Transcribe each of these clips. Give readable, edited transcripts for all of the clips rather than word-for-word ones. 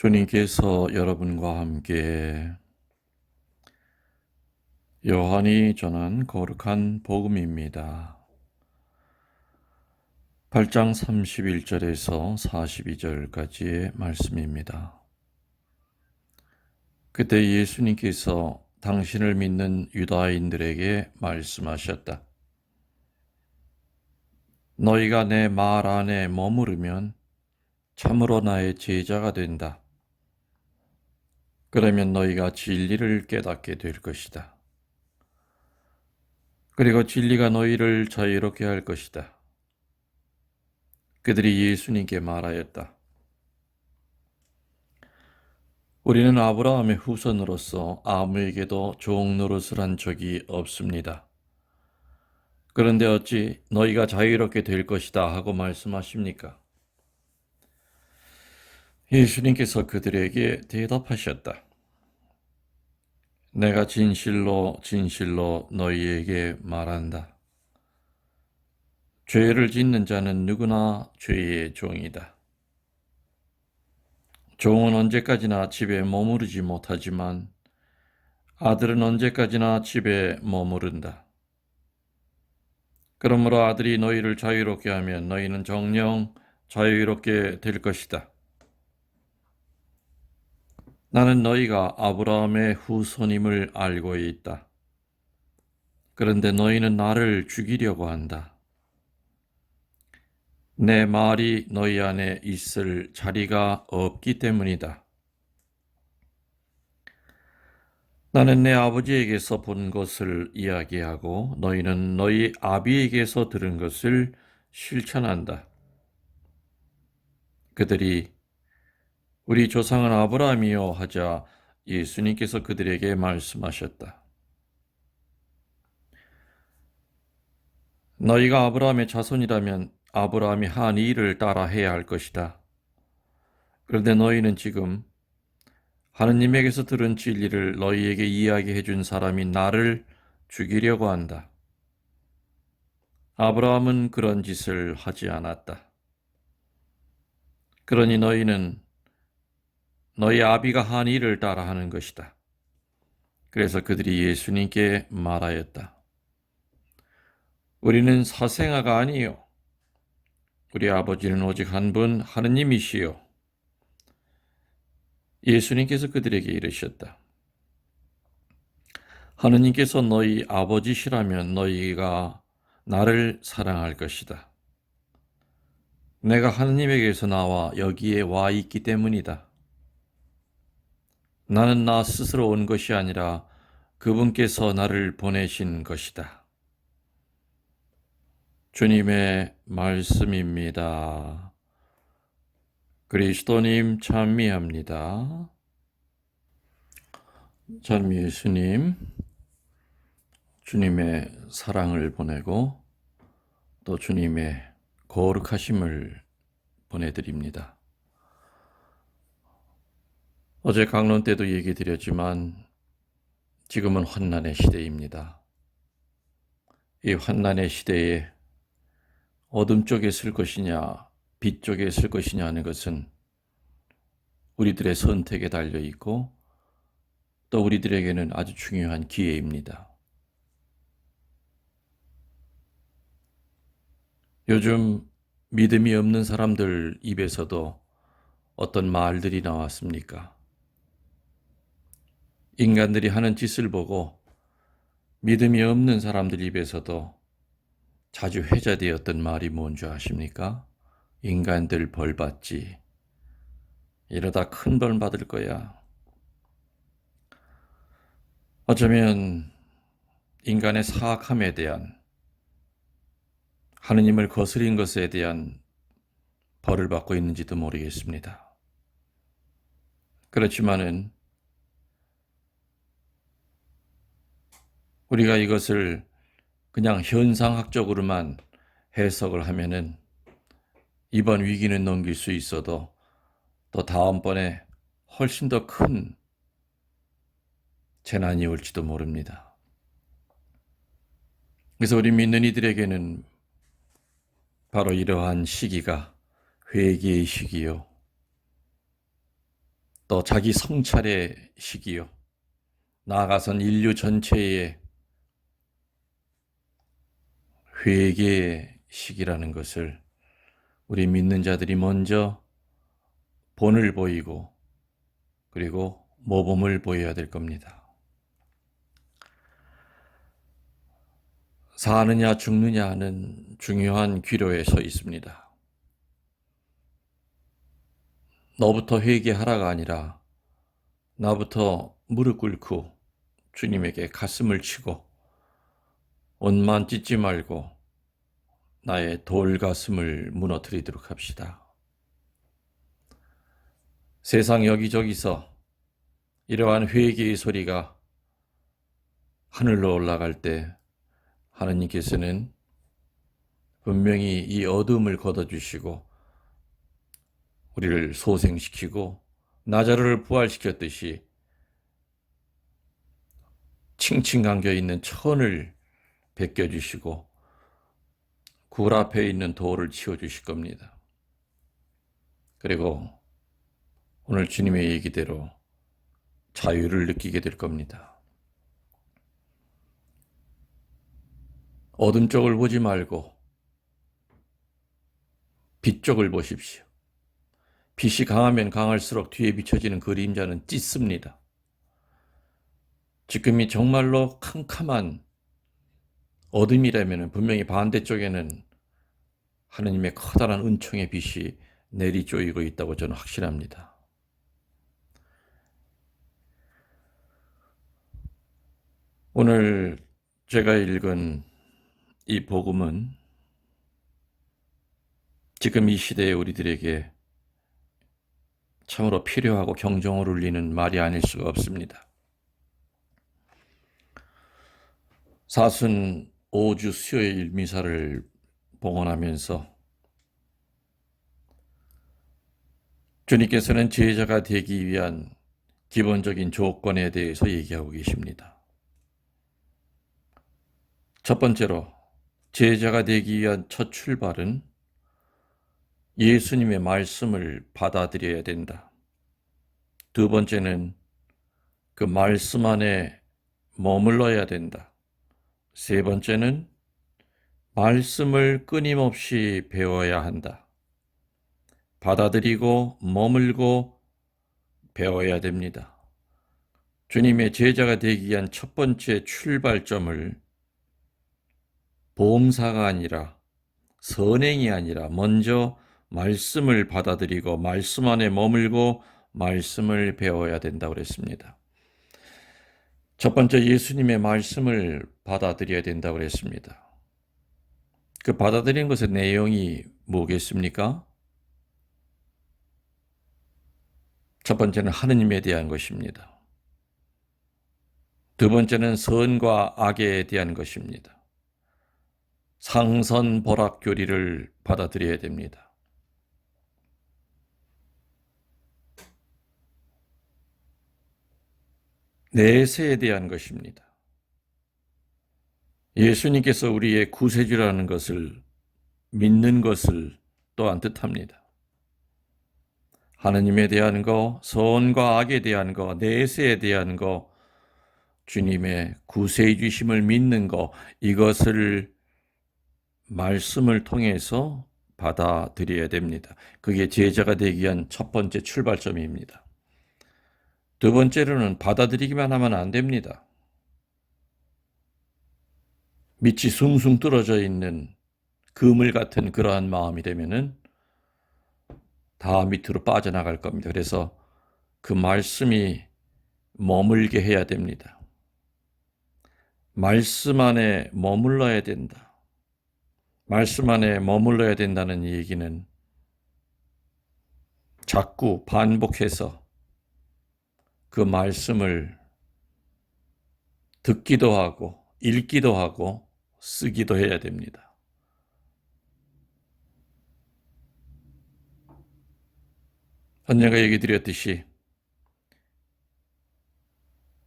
주님께서 여러분과 함께 요한이 전한 거룩한 복음입니다. 8장 31절에서 42절까지의 말씀입니다. 그때 예수님께서 당신을 믿는 유다인들에게 말씀하셨다. 너희가 내 말 안에 머무르면 참으로 나의 제자가 된다. 그러면 너희가 진리를 깨닫게 될 것이다. 그리고 진리가 너희를 자유롭게 할 것이다. 그들이 예수님께 말하였다. 우리는 아브라함의 후손으로서 아무에게도 종 노릇을 한 적이 없습니다. 그런데 어찌 너희가 자유롭게 될 것이다 하고 말씀하십니까? 예수님께서 그들에게 대답하셨다. 내가 진실로 진실로 너희에게 말한다. 죄를 짓는 자는 누구나 죄의 종이다. 종은 언제까지나 집에 머무르지 못하지만 아들은 언제까지나 집에 머무른다. 그러므로 아들이 너희를 자유롭게 하면 너희는 정녕 자유롭게 될 것이다. 나는 너희가 아브라함의 후손임을 알고 있다. 그런데 너희는 나를 죽이려고 한다. 내 말이 너희 안에 있을 자리가 없기 때문이다. 나는 내 아버지에게서 본 것을 이야기하고 너희는 너희 아비에게서 들은 것을 실천한다. 그들이 우리 조상은 아브라함이요 하자 예수님께서 그들에게 말씀하셨다. 너희가 아브라함의 자손이라면 아브라함이 한 일을 따라 해야 할 것이다. 그런데 너희는 지금 하느님에게서 들은 진리를 너희에게 이야기해 준 사람이 나를 죽이려고 한다. 아브라함은 그런 짓을 하지 않았다. 그러니 너희는 너희 아비가 한 일을 따라 하는 것이다. 그래서 그들이 예수님께 말하였다. 우리는 사생아가 아니요. 우리 아버지는 오직 한 분 하느님이시요. 예수님께서 그들에게 이르셨다. 하느님께서 너희 아버지시라면 너희가 나를 사랑할 것이다. 내가 하느님에게서 나와 여기에 와 있기 때문이다. 나는 나 스스로 온 것이 아니라 그분께서 나를 보내신 것이다. 주님의 말씀입니다. 그리스도님 찬미합니다. 전 예수님, 주님의 사랑을 보내고 또 주님의 거룩하심을 보내드립니다. 어제 강론 때도 얘기 드렸지만 지금은 환난의 시대입니다. 이 환난의 시대에 어둠 쪽에 쓸 것이냐, 빛 쪽에 쓸 것이냐 하는 것은 우리들의 선택에 달려 있고 또 우리들에게는 아주 중요한 기회입니다. 요즘 믿음이 없는 사람들 입에서도 어떤 말들이 나왔습니까? 인간들이 하는 짓을 보고 믿음이 없는 사람들 입에서도 자주 회자되었던 말이 뭔지 아십니까? 인간들 벌 받지. 이러다 큰 벌 받을 거야. 어쩌면 인간의 사악함에 대한, 하느님을 거스린 것에 대한 벌을 받고 있는지도 모르겠습니다. 그렇지만은 우리가 이것을 그냥 현상학적으로만 해석을 하면은 이번 위기는 넘길 수 있어도 또 다음번에 훨씬 더 큰 재난이 올지도 모릅니다. 그래서 우리 믿는 이들에게는 바로 이러한 시기가 회개의 시기요. 또 자기 성찰의 시기요. 나아가선 인류 전체의 회개의 시기라는 것을 우리 믿는 자들이 먼저 본을 보이고 그리고 모범을 보여야 될 겁니다. 사느냐 죽느냐 하는 중요한 기로에 서 있습니다. 너부터 회개하라가 아니라 나부터 무릎 꿇고 주님에게 가슴을 치고 옷만 찢지 말고 나의 돌가슴을 무너뜨리도록 합시다. 세상 여기저기서 이러한 회개의 소리가 하늘로 올라갈 때 하느님께서는 분명히 이 어둠을 걷어주시고 우리를 소생시키고 나자로를 부활시켰듯이 칭칭 감겨있는 천을 벗겨주시고 굴 앞에 있는 돌을 치워주실 겁니다. 그리고 오늘 주님의 얘기대로 자유를 느끼게 될 겁니다. 어둠 쪽을 보지 말고 빛 쪽을 보십시오. 빛이 강하면 강할수록 뒤에 비춰지는 그림자는 찢습니다. 지금이 정말로 캄캄한 어둠이라면 분명히 반대쪽에는 하느님의 커다란 은총의 빛이 내리쪼이고 있다고 저는 확신합니다. 오늘 제가 읽은 이 복음은 지금 이 시대에 우리들에게 참으로 필요하고 경종을 울리는 말이 아닐 수가 없습니다. 45주 수요일 미사를 봉헌하면서 주님께서는 제자가 되기 위한 기본적인 조건에 대해서 얘기하고 계십니다. 첫 번째로 제자가 되기 위한 첫 출발은 예수님의 말씀을 받아들여야 된다. 두 번째는 그 말씀 안에 머물러야 된다. 세 번째는 말씀을 끊임없이 배워야 한다. 받아들이고 머물고 배워야 됩니다. 주님의 제자가 되기 위한 첫 번째 출발점을 봉사가 아니라 선행이 아니라 먼저 말씀을 받아들이고 말씀 안에 머물고 말씀을 배워야 된다고 그랬습니다. 첫 번째 예수님의 말씀을 받아들여야 된다고 그랬습니다. 그 받아들이는 것의 내용이 뭐겠습니까? 첫 번째는 하느님에 대한 것입니다. 두 번째는 선과 악에 대한 것입니다. 상선벌악교리를 받아들여야 됩니다. 내세에 대한 것입니다. 예수님께서 우리의 구세주라는 것을 믿는 것을 또한 뜻합니다. 하느님에 대한 거, 선과 악에 대한 거, 내세에 대한 거, 주님의 구세주심을 믿는 거, 이것을 말씀을 통해서 받아들여야 됩니다. 그게 제자가 되기 위한 첫 번째 출발점입니다. 두 번째로는 받아들이기만 하면 안 됩니다. 밑이 숭숭 뚫어져 있는 그물 같은 그러한 마음이 되면은 다 밑으로 빠져나갈 겁니다. 그래서 그 말씀이 머물게 해야 됩니다. 말씀 안에 머물러야 된다. 말씀 안에 머물러야 된다는 얘기는 자꾸 반복해서 그 말씀을 듣기도 하고 읽기도 하고 쓰기도 해야 됩니다. 언젠가 얘기 드렸듯이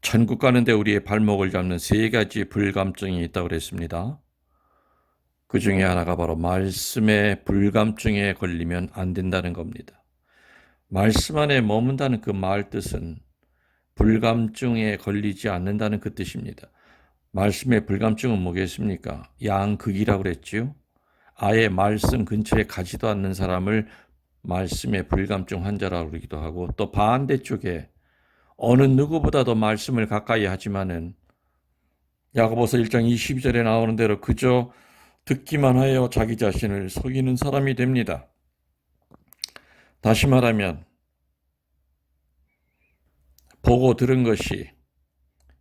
천국 가는데 우리의 발목을 잡는 세 가지 불감증이 있다고 그랬습니다. 그 중에 하나가 바로 말씀의 불감증에 걸리면 안 된다는 겁니다. 말씀 안에 머문다는 그 말 뜻은 불감증에 걸리지 않는다는 그 뜻입니다. 말씀의 불감증은 뭐겠습니까? 양극이라고 그랬지요. 아예 말씀 근처에 가지도 않는 사람을 말씀의 불감증 환자라고 그러기도 하고, 또 반대쪽에 어느 누구보다도 말씀을 가까이 하지만은 야고보서 1장 22절에 나오는 대로 그저 듣기만 하여 자기 자신을 속이는 사람이 됩니다. 다시 말하면 보고 들은 것이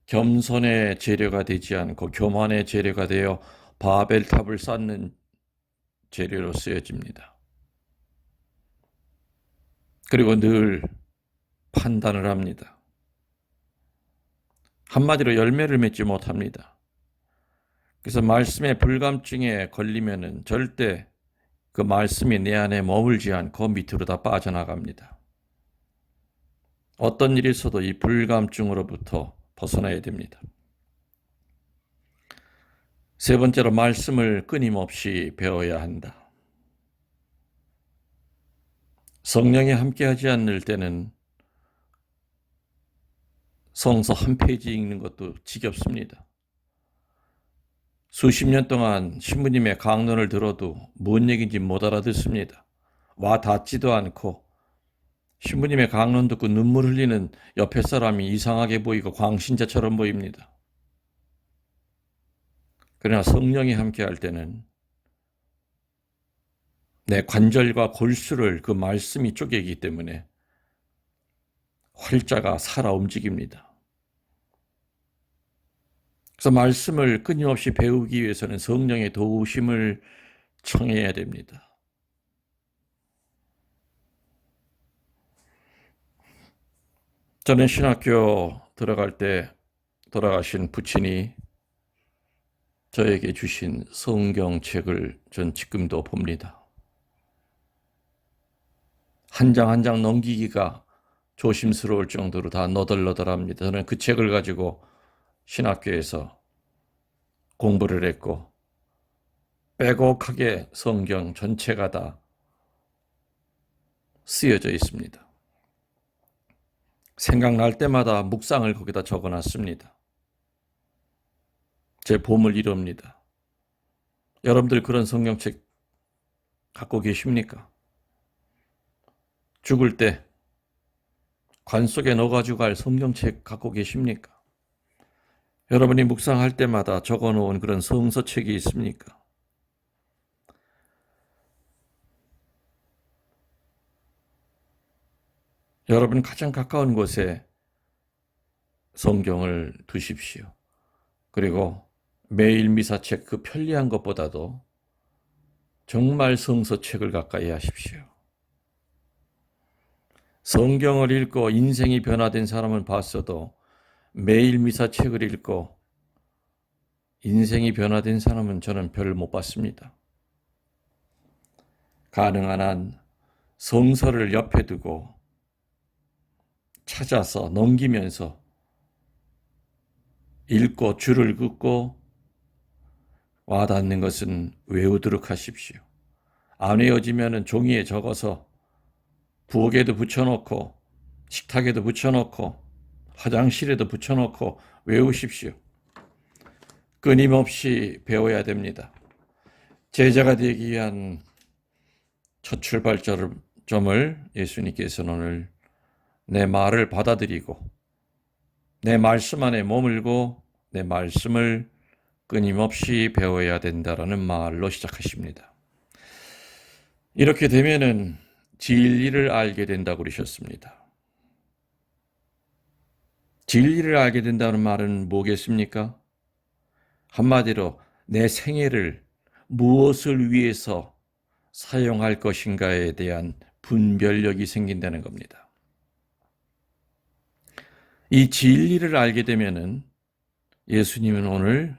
겸손의 재료가 되지 않고 교만의 재료가 되어 바벨탑을 쌓는 재료로 쓰여집니다. 그리고 늘 판단을 합니다. 한마디로 열매를 맺지 못합니다. 그래서 말씀의 불감증에 걸리면은 절대 그 말씀이 내 안에 머물지 않고 밑으로 다 빠져나갑니다. 어떤 일이 있어도 이 불감증으로부터 벗어나야 됩니다. 세 번째로 말씀을 끊임없이 배워야 한다. 성령이 함께하지 않을 때는 성서 한 페이지 읽는 것도 지겹습니다. 수십 년 동안 신부님의 강론을 들어도 뭔 얘기인지 못 알아듣습니다. 와 닿지도 않고 신부님의 강론 듣고 눈물 흘리는 옆에 사람이 이상하게 보이고 광신자처럼 보입니다. 그러나 성령이 함께할 때는 내 관절과 골수를 그 말씀이 쪼개기 때문에 활자가 살아 움직입니다. 그래서 말씀을 끊임없이 배우기 위해서는 성령의 도우심을 청해야 됩니다. 저는 신학교 들어갈 때 돌아가신 부친이 저에게 주신 성경책을 전 지금도 봅니다. 한 장 한 장 넘기기가 조심스러울 정도로 다 너덜너덜합니다. 저는 그 책을 가지고 신학교에서 공부를 했고 빼곡하게 성경 전체가 다 쓰여져 있습니다. 생각날 때마다 묵상을 거기다 적어놨습니다. 제 보물 이럽니다. 여러분들 그런 성경책 갖고 계십니까? 죽을 때 관 속에 넣어가지고 갈 성경책 갖고 계십니까? 여러분이 묵상할 때마다 적어놓은 그런 성서책이 있습니까? 여러분 가장 가까운 곳에 성경을 두십시오. 그리고 매일 미사책 그 편리한 것보다도 정말 성서책을 가까이 하십시오. 성경을 읽고 인생이 변화된 사람을 봤어도 매일 미사책을 읽고 인생이 변화된 사람은 저는 별 못 봤습니다. 가능한 한 성서를 옆에 두고 찾아서 넘기면서 읽고 줄을 긋고 와닿는 것은 외우도록 하십시오. 안 외워지면 종이에 적어서 부엌에도 붙여놓고 식탁에도 붙여놓고 화장실에도 붙여놓고 외우십시오. 끊임없이 배워야 됩니다. 제자가 되기 위한 첫 출발점을 예수님께서는 오늘 내 말을 받아들이고 내 말씀 안에 머물고 내 말씀을 끊임없이 배워야 된다라는 말로 시작하십니다. 이렇게 되면은 진리를 알게 된다고 그러셨습니다. 진리를 알게 된다는 말은 뭐겠습니까? 한마디로 내 생애를 무엇을 위해서 사용할 것인가에 대한 분별력이 생긴다는 겁니다. 이 진리를 알게 되면은 예수님은 오늘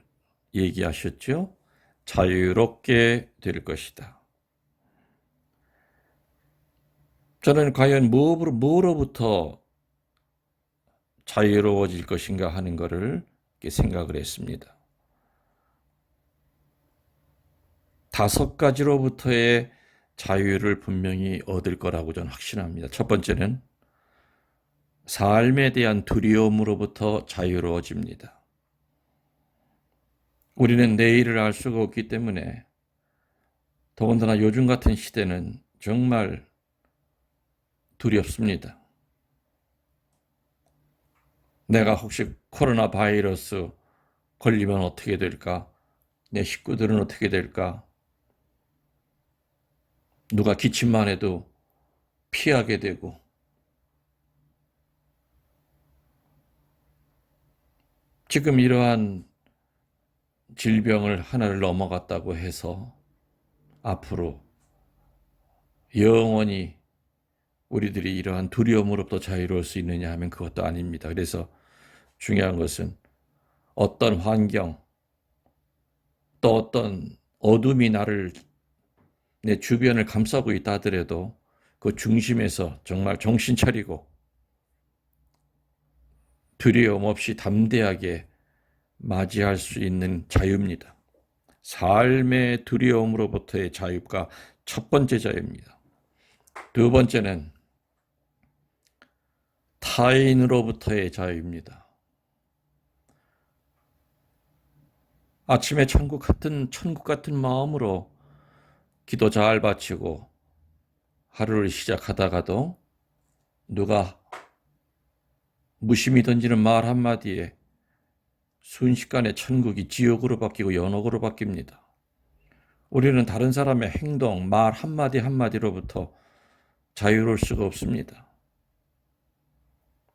얘기하셨죠? 자유롭게 될 것이다. 저는 과연 뭐로부터 자유로워질 것인가 하는 것을 생각을 했습니다. 5가지로부터의 자유를 분명히 얻을 거라고 저는 확신합니다. 첫 번째는 삶에 대한 두려움으로부터 자유로워집니다. 우리는 내일을 알 수가 없기 때문에 더군다나 요즘 같은 시대는 정말 두렵습니다. 내가 혹시 코로나 바이러스 걸리면 어떻게 될까? 내 식구들은 어떻게 될까? 누가 기침만 해도 피하게 되고, 지금 이러한 질병을 하나를 넘어갔다고 해서 앞으로 영원히 우리들이 이러한 두려움으로부터 자유로울 수 있느냐 하면 그것도 아닙니다. 그래서 중요한 것은 어떤 환경, 또 어떤 어둠이 내 주변을 감싸고 있다 하더라도 그 중심에서 정말 정신 차리고 두려움 없이 담대하게 맞이할 수 있는 자유입니다. 삶의 두려움으로부터의 자유가 첫 번째 자유입니다. 두 번째는 타인으로부터의 자유입니다. 아침에 천국 같은 마음으로 기도 잘 바치고 하루를 시작하다가도 누가 무심히 던지는 말 한마디에 순식간에 천국이 지옥으로 바뀌고 연옥으로 바뀝니다. 우리는 다른 사람의 행동, 말 한마디 한마디로부터 자유로울 수가 없습니다.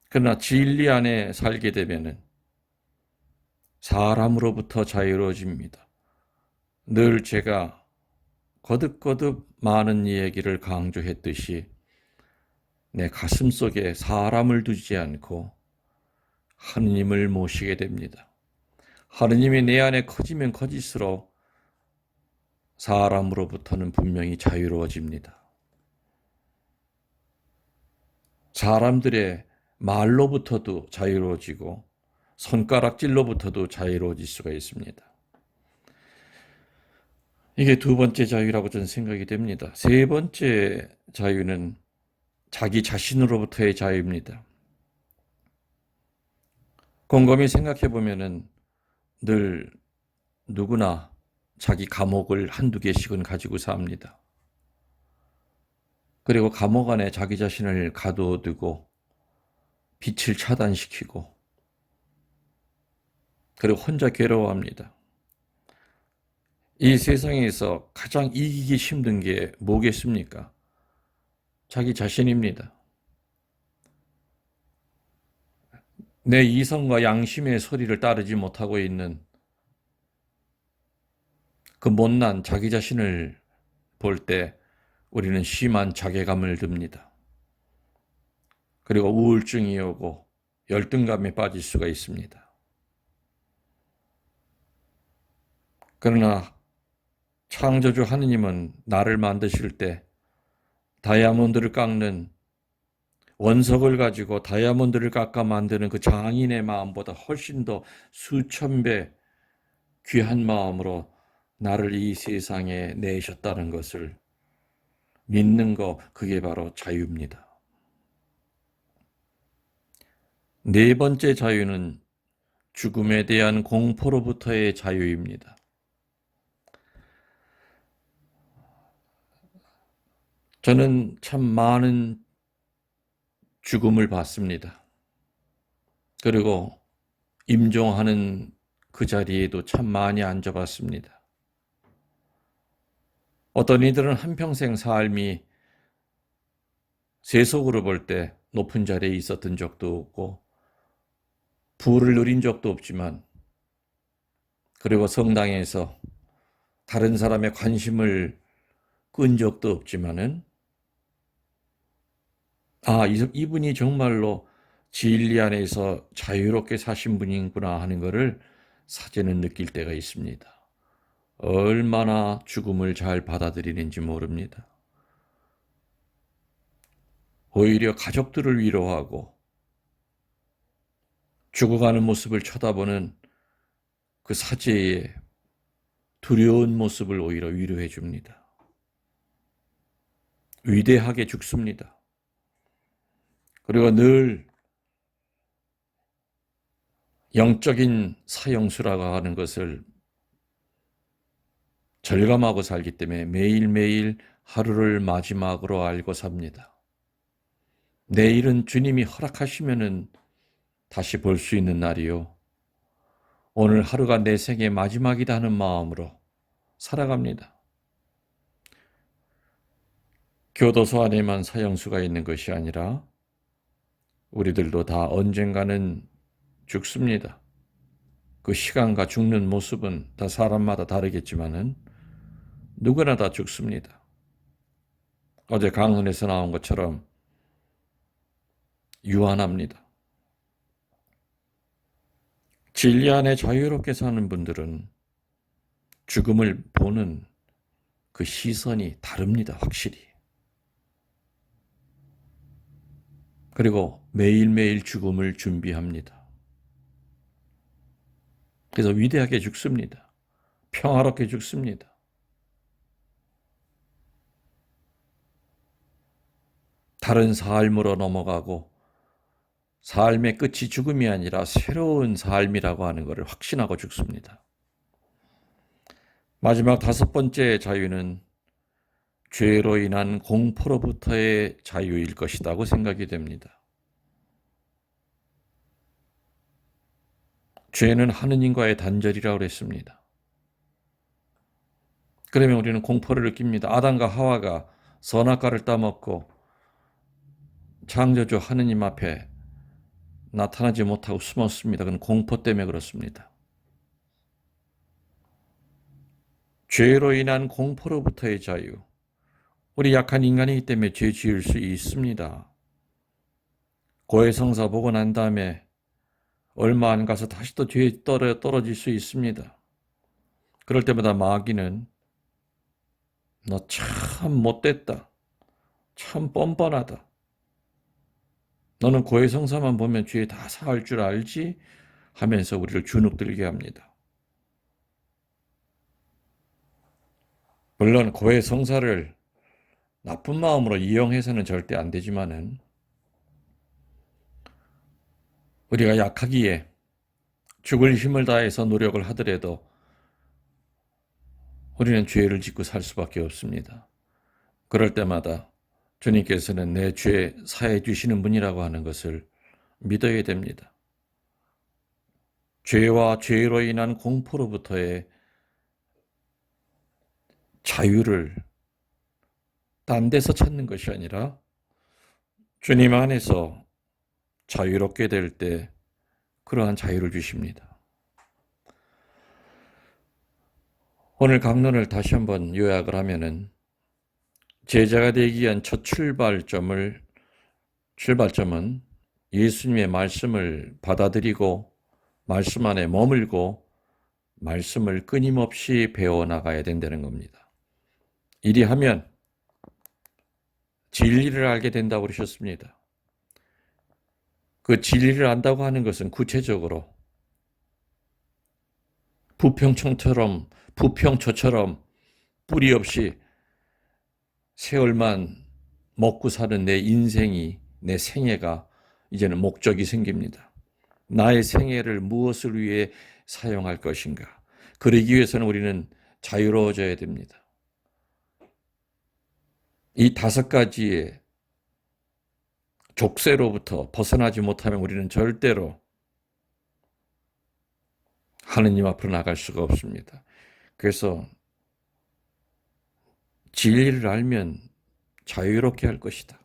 그러나 진리 안에 살게 되면은 사람으로부터 자유로워집니다. 늘 제가 거듭거듭 많은 얘기를 강조했듯이 내 가슴 속에 사람을 두지 않고 하느님을 모시게 됩니다. 하느님이 내 안에 커지면 커질수록 사람으로부터는 분명히 자유로워집니다. 사람들의 말로부터도 자유로워지고 손가락질로부터도 자유로워질 수가 있습니다. 이게 두 번째 자유라고 저는 생각이 됩니다. 세 번째 자유는 자기 자신으로부터의 자유입니다. 곰곰이 생각해 보면은 늘 누구나 자기 감옥을 한두 개씩은 가지고 삽니다. 그리고 감옥 안에 자기 자신을 가둬두고 빛을 차단시키고 그리고 혼자 괴로워합니다. 이 세상에서 가장 이기기 힘든 게 뭐겠습니까? 자기 자신입니다. 내 이성과 양심의 소리를 따르지 못하고 있는 그 못난 자기 자신을 볼 때 우리는 심한 자괴감을 듭니다. 그리고 우울증이 오고 열등감에 빠질 수가 있습니다. 그러나 창조주 하느님은 나를 만드실 때 다이아몬드를 깎는 원석을 가지고 다이아몬드를 깎아 만드는 그 장인의 마음보다 훨씬 더 수천 배 귀한 마음으로 나를 이 세상에 내셨다는 것을 믿는 거, 그게 바로 자유입니다. 네 번째 자유는 죽음에 대한 공포로부터의 자유입니다. 저는 참 많은 죽음을 봤습니다. 그리고 임종하는 그 자리에도 참 많이 앉아봤습니다. 어떤 이들은 한평생 삶이 세속으로 볼 때 높은 자리에 있었던 적도 없고 부를 누린 적도 없지만, 그리고 성당에서 다른 사람의 관심을 끈 적도 없지만은 이분이 정말로 진리 안에서 자유롭게 사신 분이구나 하는 것을 사제는 느낄 때가 있습니다. 얼마나 죽음을 잘 받아들이는지 모릅니다. 오히려 가족들을 위로하고 죽어가는 모습을 쳐다보는 그 사제의 두려운 모습을 오히려 위로해 줍니다. 위대하게 죽습니다. 그리고 늘 영적인 사형수라고 하는 것을 절감하고 살기 때문에 매일매일 하루를 마지막으로 알고 삽니다. 내일은 주님이 허락하시면은 다시 볼 수 있는 날이요. 오늘 하루가 내 생의 마지막이다 하는 마음으로 살아갑니다. 교도소 안에만 사형수가 있는 것이 아니라 우리들도 다 언젠가는 죽습니다. 그 시간과 죽는 모습은 다 사람마다 다르겠지만은 누구나 다 죽습니다. 어제 강론에서 나온 것처럼 유한합니다. 진리 안에 자유롭게 사는 분들은 죽음을 보는 그 시선이 다릅니다. 확실히. 그리고 매일매일 죽음을 준비합니다. 그래서 위대하게 죽습니다. 평화롭게 죽습니다. 다른 삶으로 넘어가고 삶의 끝이 죽음이 아니라 새로운 삶이라고 하는 것을 확신하고 죽습니다. 마지막 5번째 자유는 죄로 인한 공포로부터의 자유일 것이라고 생각이 됩니다. 죄는 하느님과의 단절이라고 그랬습니다. 그러면 우리는 공포를 느낍니다. 아담과 하와가 선악과를 따먹고 창조주 하느님 앞에 나타나지 못하고 숨었습니다. 그건 공포 때문에 그렇습니다. 죄로 인한 공포로부터의 자유. 우리 약한 인간이기 때문에 죄 지을 수 있습니다. 고해성사 보고 난 다음에 얼마 안 가서 다시 또 죄에 떨어질 수 있습니다. 그럴 때마다 마귀는 너 참 못됐다. 참 뻔뻔하다. 너는 고해성사만 보면 죄에 다 사할 줄 알지? 하면서 우리를 주눅들게 합니다. 물론 고해성사를 나쁜 마음으로 이용해서는 절대 안 되지만은 우리가 약하기에 죽을 힘을 다해서 노력을 하더라도 우리는 죄를 짓고 살 수밖에 없습니다. 그럴 때마다 주님께서는 내 죄 사해 주시는 분이라고 하는 것을 믿어야 됩니다. 죄와 죄로 인한 공포로부터의 자유를 딴 데서 찾는 것이 아니라 주님 안에서 자유롭게 될 때 그러한 자유를 주십니다. 오늘 강론을 다시 한번 요약을 하면은 제자가 되기 위한 첫 출발점은 예수님의 말씀을 받아들이고 말씀 안에 머물고 말씀을 끊임없이 배워나가야 된다는 겁니다. 이리하면 진리를 알게 된다고 그러셨습니다. 그 진리를 안다고 하는 것은 구체적으로 부평초처럼 뿌리 없이 세월만 먹고 사는 내 인생이, 내 생애가 이제는 목적이 생깁니다. 나의 생애를 무엇을 위해 사용할 것인가? 그러기 위해서는 우리는 자유로워져야 됩니다. 이 5가지의 족쇄로부터 벗어나지 못하면 우리는 절대로 하느님 앞으로 나갈 수가 없습니다. 그래서 진리를 알면 자유롭게 할 것이다.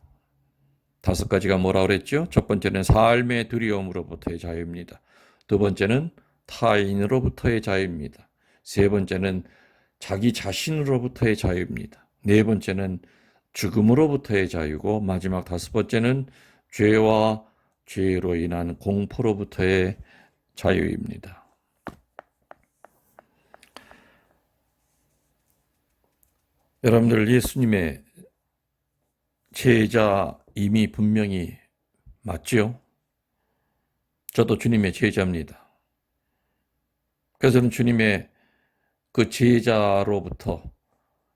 5가지가 뭐라고 그랬죠? 첫 번째는 삶의 두려움으로부터의 자유입니다. 두 번째는 타인으로부터의 자유입니다. 세 번째는 자기 자신으로부터의 자유입니다. 네 번째는 죽음으로부터의 자유고 마지막 5번째는 죄와 죄로 인한 공포로부터의 자유입니다. 여러분들 예수님의 제자임이 분명히 맞죠? 저도 주님의 제자입니다. 그래서 저는 주님의 그 제자로부터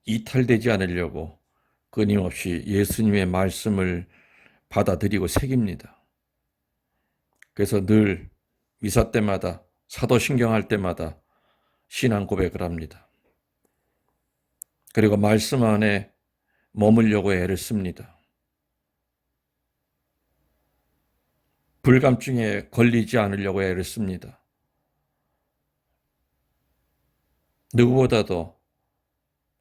이탈되지 않으려고 끊임없이 예수님의 말씀을 받아들이고 새깁니다. 그래서 늘 미사 때마다 사도신경 할 때마다 신앙 고백을 합니다. 그리고 말씀 안에 머물려고 애를 씁니다. 불감증에 걸리지 않으려고 애를 씁니다. 누구보다도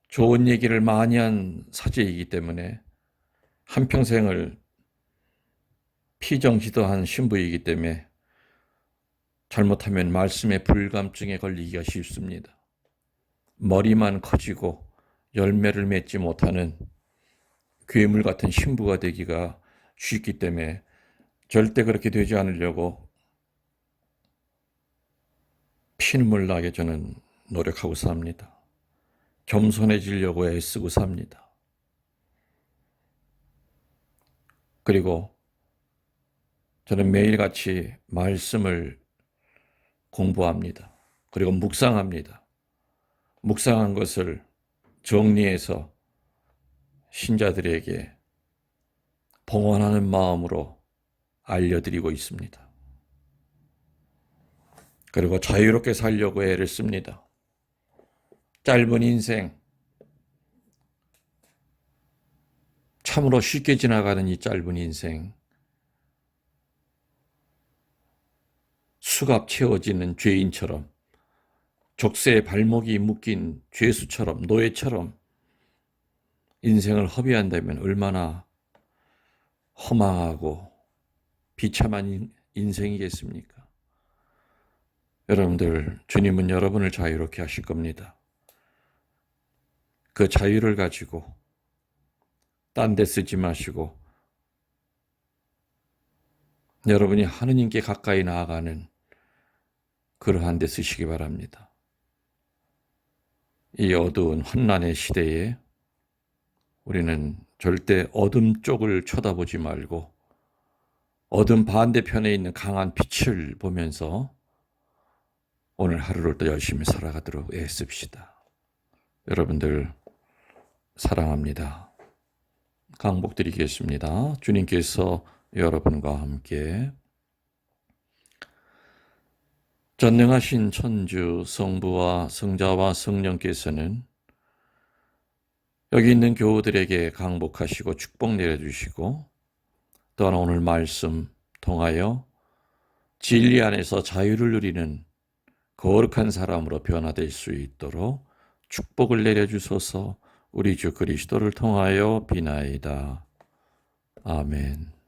좋은 얘기를 많이 한 사제이기 때문에 한평생을 피정지도한 신부이기 때문에 잘못하면 말씀에 불감증에 걸리기가 쉽습니다. 머리만 커지고 열매를 맺지 못하는 괴물 같은 신부가 되기가 쉽기 때문에 절대 그렇게 되지 않으려고 피눈물 나게 저는 노력하고 삽니다. 겸손해지려고 애쓰고 삽니다. 그리고 저는 매일같이 말씀을 공부합니다. 그리고 묵상합니다. 묵상한 것을 정리해서 신자들에게 봉헌하는 마음으로 알려드리고 있습니다. 그리고 자유롭게 살려고 애를 씁니다. 짧은 인생, 참으로 쉽게 지나가는 이 짧은 인생, 수갑 채워지는 죄인처럼, 족쇄에 발목이 묶인 죄수처럼, 노예처럼 인생을 허비한다면 얼마나 허망하고 비참한 인생이겠습니까? 여러분들, 주님은 여러분을 자유롭게 하실 겁니다. 그 자유를 가지고 딴 데 쓰지 마시고 여러분이 하느님께 가까이 나아가는 그러한 데 쓰시기 바랍니다. 이 어두운 환난의 시대에 우리는 절대 어둠 쪽을 쳐다보지 말고 어둠 반대편에 있는 강한 빛을 보면서 오늘 하루를 또 열심히 살아가도록 애씁시다. 여러분들 사랑합니다. 강복드리겠습니다. 주님께서 여러분과 함께 전능하신 천주 성부와 성자와 성령께서는 여기 있는 교우들에게 강복하시고 축복 내려주시고 또한 오늘 말씀 통하여 진리 안에서 자유를 누리는 거룩한 사람으로 변화될 수 있도록 축복을 내려주소서. 우리 주 그리스도를 통하여 비나이다. 아멘.